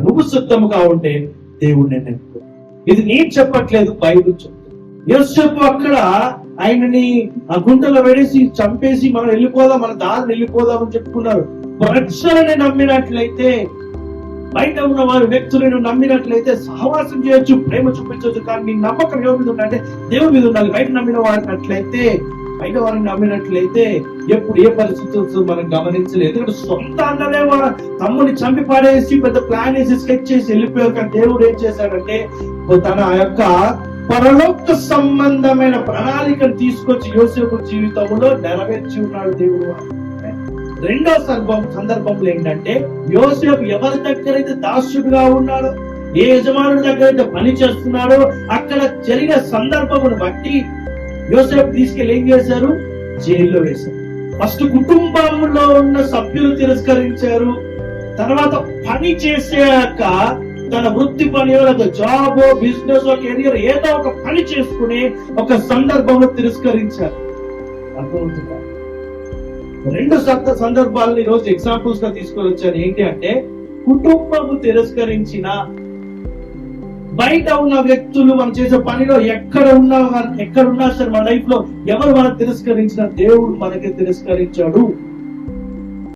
నువ్వు సిద్ధముగా ఉంటే దేవుడు నేను ఎన్నుకో. ఇది నేను చెప్పట్లేదు, బైబిల్ చెప్తుంది. యోసేపు అక్కడ ఆయనని ఆ గుంటలో వేడేసి చంపేసి మనం వెళ్ళిపోదాం, మన దారిని వెళ్ళిపోదాం అని చెప్పుకున్నారు. ప్రజలని నమ్మినట్లయితే, బయట ఉన్న వారి వ్యక్తులను నమ్మినట్లయితే సహవాసం చేయొచ్చు, ప్రేమ చూపించవచ్చు. కానీ నీ నమ్మకం ఎవరి మీద ఉండాలంటే దేవుడి మీద ఉండాలి. బయట నమ్మిన వారినట్లయితే, బయట వారిని నమ్మినట్లయితే ఎప్పుడు ఏ పరిస్థితులు మనం గమనించలేదు. ఎందుకంటే సొంత అన్నలే వాళ్ళ తమ్ముని చంపి పాడేసి పెద్ద ప్లాన్ వేసి స్కెచ్ చేసి వెళ్ళిపోయారు. కానీ దేవుడు ఏం చేశాడంటే తన యొక్క పరలోక సంబంధమైన ప్రణాళికను తీసుకొచ్చి యోసేపు జీవితంలో నెరవేర్చి ఉన్నాడు దేవుడు. రెండో సందర్భంలో ఏంటంటే, యోసేపు ఎవరి దగ్గర అయితే దాసుడుగా ఉన్నాడో, ఏ యజమానుడి దగ్గర అయితే పని చేస్తున్నాడో, అక్కడ జరిగిన సందర్భమును బట్టి యోసేపు తీసుకెళ్లి ఏం చేశారు? జైల్లో వేశారు. ఫస్ట్ కుటుంబంలో ఉన్న సభ్యులు తిరస్కరించారు. తర్వాత పని చేసాక తన వృత్తి పని, జాబ్, బిజినెస్, కెరియర్ ఏదో ఒక పని చేసుకుని ఒక సందర్భంలో తిరస్కరించారు. అర్థమవుతుందా? రెండు సందర్భాలను ఈ రోజు ఎగ్జాంపుల్స్ గా తీసుకొని వచ్చాను. ఏంటి అంటే, కుటుంబము తిరస్కరించిన, బయట ఉన్న వ్యక్తులు మనం చేసే పనిలో ఎక్కడ ఉన్నా సరే మన లైఫ్ లో ఎవరు మనం తిరస్కరించిన, దేవుడు మనకి తిరస్కరించాడు.